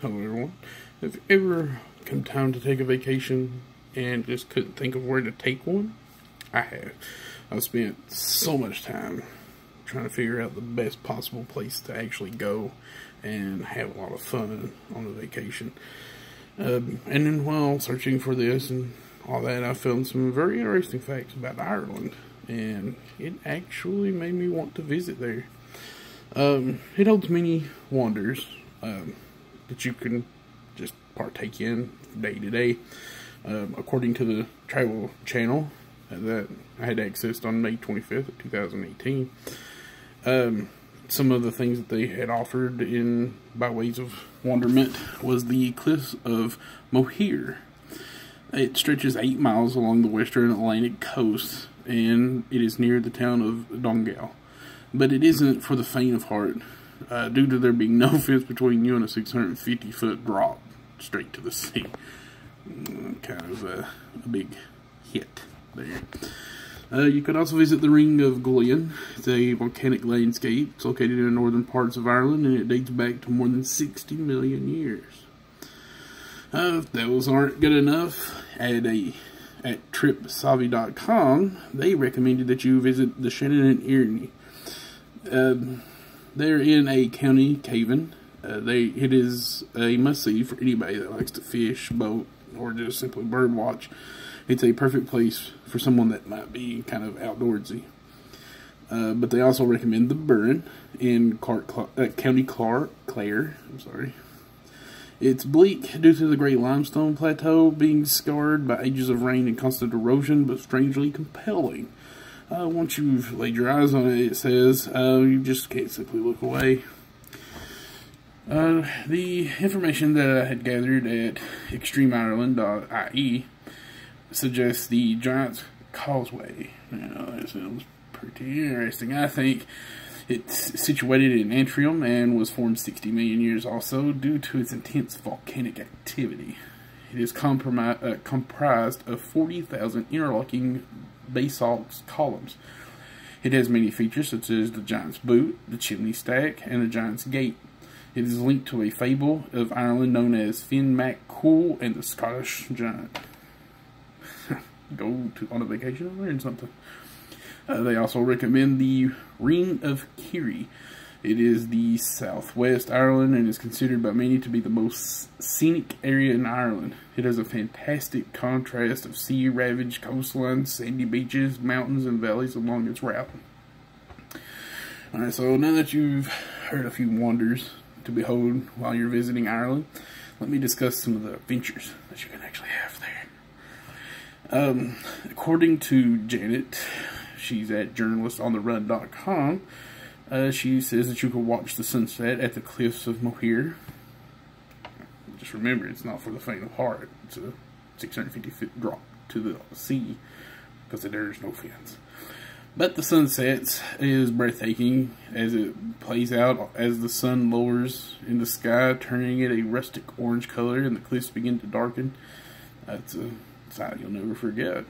Hello everyone. Have you ever come time to take a vacation and just couldn't think of where to take one? I have. I've spent so much time trying to figure out the best possible place to actually go and have a lot of fun on a vacation. And then while searching for this and all that, I found some very interesting facts about Ireland, and it actually made me want to visit there. It holds many wonders that you can just partake in day to day. According to the Travel Channel that I had accessed on May 25th of 2018, some of the things that they had offered in by ways of wonderment was the Cliffs of Moher. It stretches 8 miles along the western Atlantic coast, and it is near the town of Donegal. But it isn't for the faint of heart, due to there being no fence between you and a 650-foot drop straight to the sea. Kind of a big hit there. You could also visit the Ring of Gullion. It's a volcanic landscape. It's located in the northern parts of Ireland, and it dates back to more than 60 million years. If those aren't good enough, at TripSavvy.com, they recommended that you visit the Shannon and Erie. They're in a county Cavan. It is a must-see for anybody that likes to fish, boat, or just simply bird watch. It's a perfect place for someone that might be kind of outdoorsy. But they also recommend the Burren in County Clare. I'm sorry. It's bleak due to the Great Limestone Plateau being scarred by ages of rain and constant erosion, but strangely compelling. Once you've laid your eyes on it, it says, you just can't simply look away. The information that I had gathered at extremeIreland.ie suggests the Giant's Causeway. Now, that sounds pretty interesting. I think it's situated in Antrim and was formed 60 million years also due to its intense volcanic activity. It is comprised of 40,000 interlocking basalt columns. It has many features such as the Giant's Boot, the Chimney Stack, and the Giant's Gate. It is linked to a fable of Ireland known as Finn Mac Cool and the Scottish Giant. Go on a vacation and learn something. They also recommend the Ring of Kerry. It is the southwest Ireland and is considered by many to be the most scenic area in Ireland. It has a fantastic contrast of sea-ravaged coastlines, sandy beaches, mountains, and valleys along its route. Alright, so now that you've heard a few wonders to behold while you're visiting Ireland, let me discuss some of the adventures that you can actually have there. According to Janet, she's at journalistonTheRun.com. She says that you can watch the sunset at the Cliffs of Moher. Just remember, it's not for the faint of heart. It's a 650-foot drop to the sea because there's no fence. But the sunset is breathtaking as it plays out as the sun lowers in the sky, turning it a rustic orange color, and the cliffs begin to darken. That's a sight you'll never forget,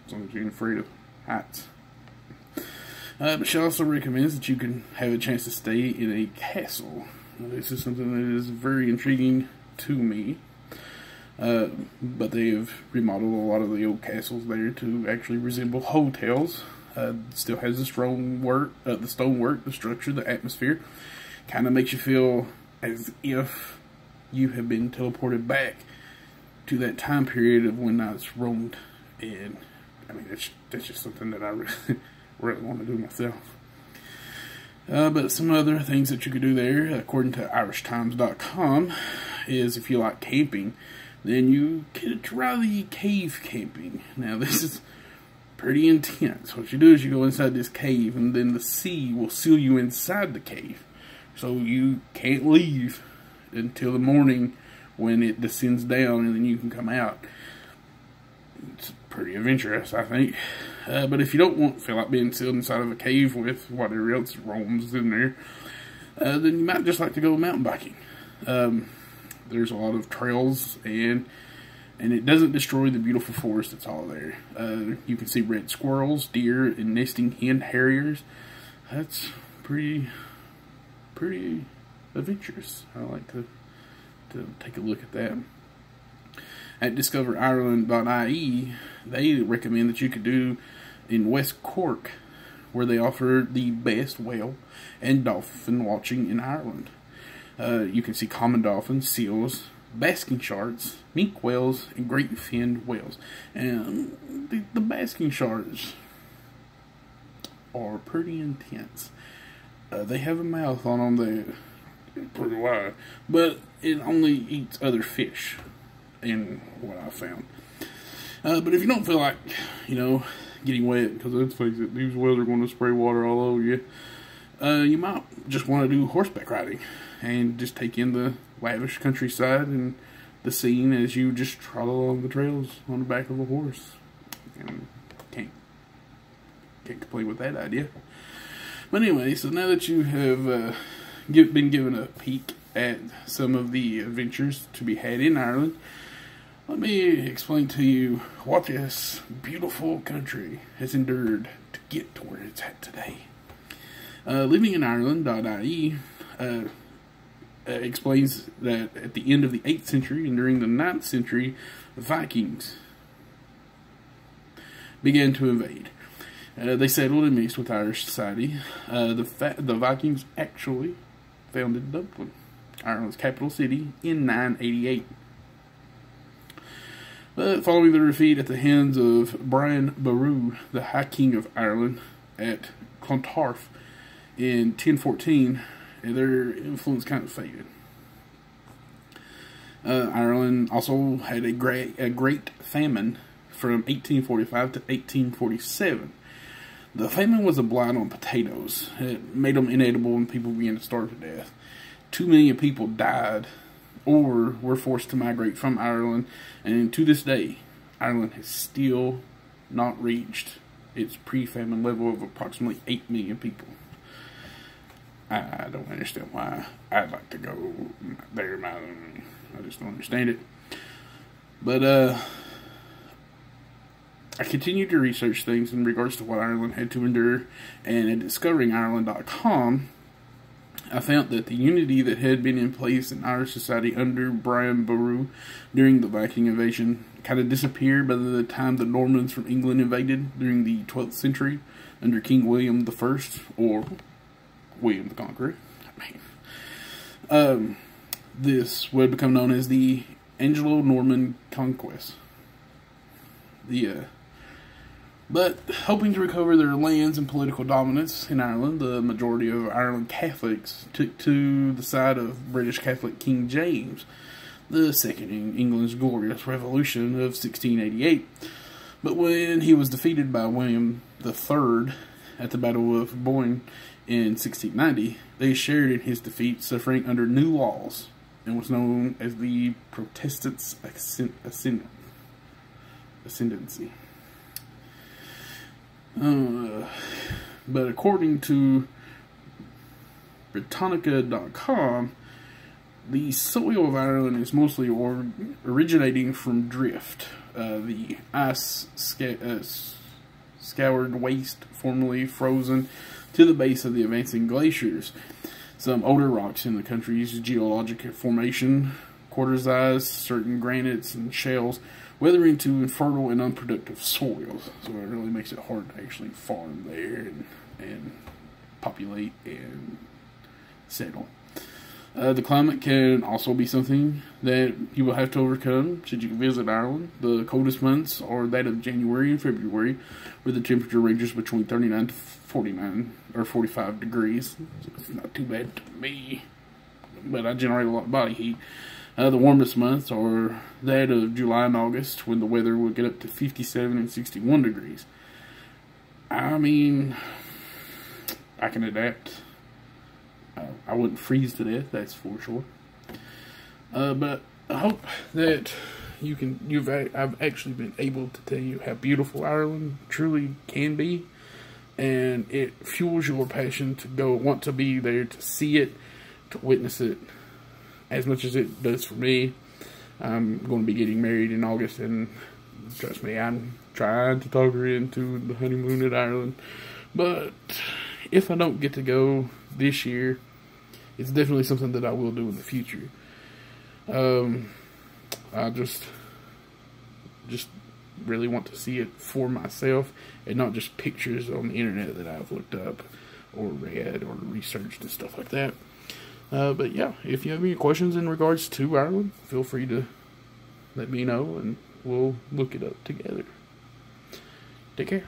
as long as you're afraid of heights. But she also recommends that you can have a chance to stay in a castle. Now, this is something that is very intriguing to me. But they have remodeled a lot of the old castles there to actually resemble hotels. Still has the stonework, the structure, the atmosphere. Kind of makes you feel as if you have been teleported back to that time period of when knights roamed. And I mean, that's just something that I really want to do myself. But some other things that you could do there, according to irishtimes.com, is if you like camping, then you could try the cave camping. Now, this is pretty intense. What you do is you go inside this cave, and then the sea will seal you inside the cave. So you can't leave until the morning when it descends down, and then you can come out. It's pretty adventurous, I think. But if you don't feel like being sealed inside of a cave with whatever else roams in there, then you might just like to go mountain biking. There's a lot of trails, and it doesn't destroy the beautiful forest that's all there. You can see red squirrels, deer, and nesting hen harriers. That's pretty adventurous. I like to to take a look at that. At discoverireland.ie, they recommend that you could do in West Cork, where they offer the best whale and dolphin watching in Ireland. You can see common dolphins, seals, basking sharks, minke whales, and great finned whales. And the basking sharks are pretty intense. They have a mouth on them that's pretty wide, but it only eats other fish, in what I found. But if you don't feel like, getting wet, because let's face it, these whales are going to spray water all over you, you might just want to do horseback riding and just take in the lavish countryside and the scene as you just trot along the trails on the back of a horse. And can't complain with that idea. But anyway, so now that you have been given a peek at some of the adventures to be had in Ireland, let me explain to you what this beautiful country has endured to get to where it's at today. Livinginireland.ie explains that at the end of the 8th century and during the 9th century, Vikings began to invade. They settled and mixed with Irish society. The Vikings actually founded Dublin, Ireland's capital city, in 988. But following their defeat at the hands of Brian Boru, the High King of Ireland, at Clontarf in 1014, their influence kind of faded. Ireland also had a great famine from 1845 to 1847. The famine was a blight on potatoes. It made them inedible and people began to starve to death. 2 million people died or were forced to migrate from Ireland, and to this day, Ireland has still not reached its pre-famine level of approximately 8 million people. I don't understand why I'd like to go there. I just don't understand it. But I continued to research things in regards to what Ireland had to endure, and at discoveringireland.com, I found that the unity that had been in place in Irish society under Brian Boru during the Viking invasion kind of disappeared by the time the Normans from England invaded during the 12th century under King William I, or William the Conqueror. This would become known as the Anglo-Norman Conquest. But hoping to recover their lands and political dominance in Ireland, the majority of Ireland Catholics took to the side of British Catholic King James II in England's glorious revolution of 1688. But when he was defeated by William III at the Battle of Boyne in 1690, they shared in his defeat, suffering under new laws, and was known as the Protestants' ascendancy. But according to Britannica.com, the soil of Ireland is mostly originating from drift. The ice scoured waste formerly frozen to the base of the advancing glaciers. Some older rocks in the country's geologic formation, quartzites, certain granites, and shales weather into infertile and unproductive soils. So it really makes it hard to actually farm there and populate and settle. The climate can also be something that you will have to overcome should you visit Ireland. The coldest months are that of January and February, where the temperature ranges between 39 to 49 or 45 degrees. So it's not too bad to me, but I generate a lot of body heat. The warmest months are that of July and August, when the weather will get up to 57 and 61 degrees. I mean, I can adapt. I wouldn't freeze to death, that's for sure. But I hope that I've actually been able to tell you how beautiful Ireland truly can be, and it fuels your passion to want to be there, to see it, to witness it, as much as it does for me. I'm going to be getting married in August, and trust me, I'm trying to talk her into the honeymoon at Ireland. But if I don't get to go this year, it's definitely something that I will do in the future. I just really want to see it for myself and not just pictures on the internet that I've looked up or read or researched and stuff like that. But yeah, if you have any questions in regards to Ireland, feel free to let me know and we'll look it up together. Take care.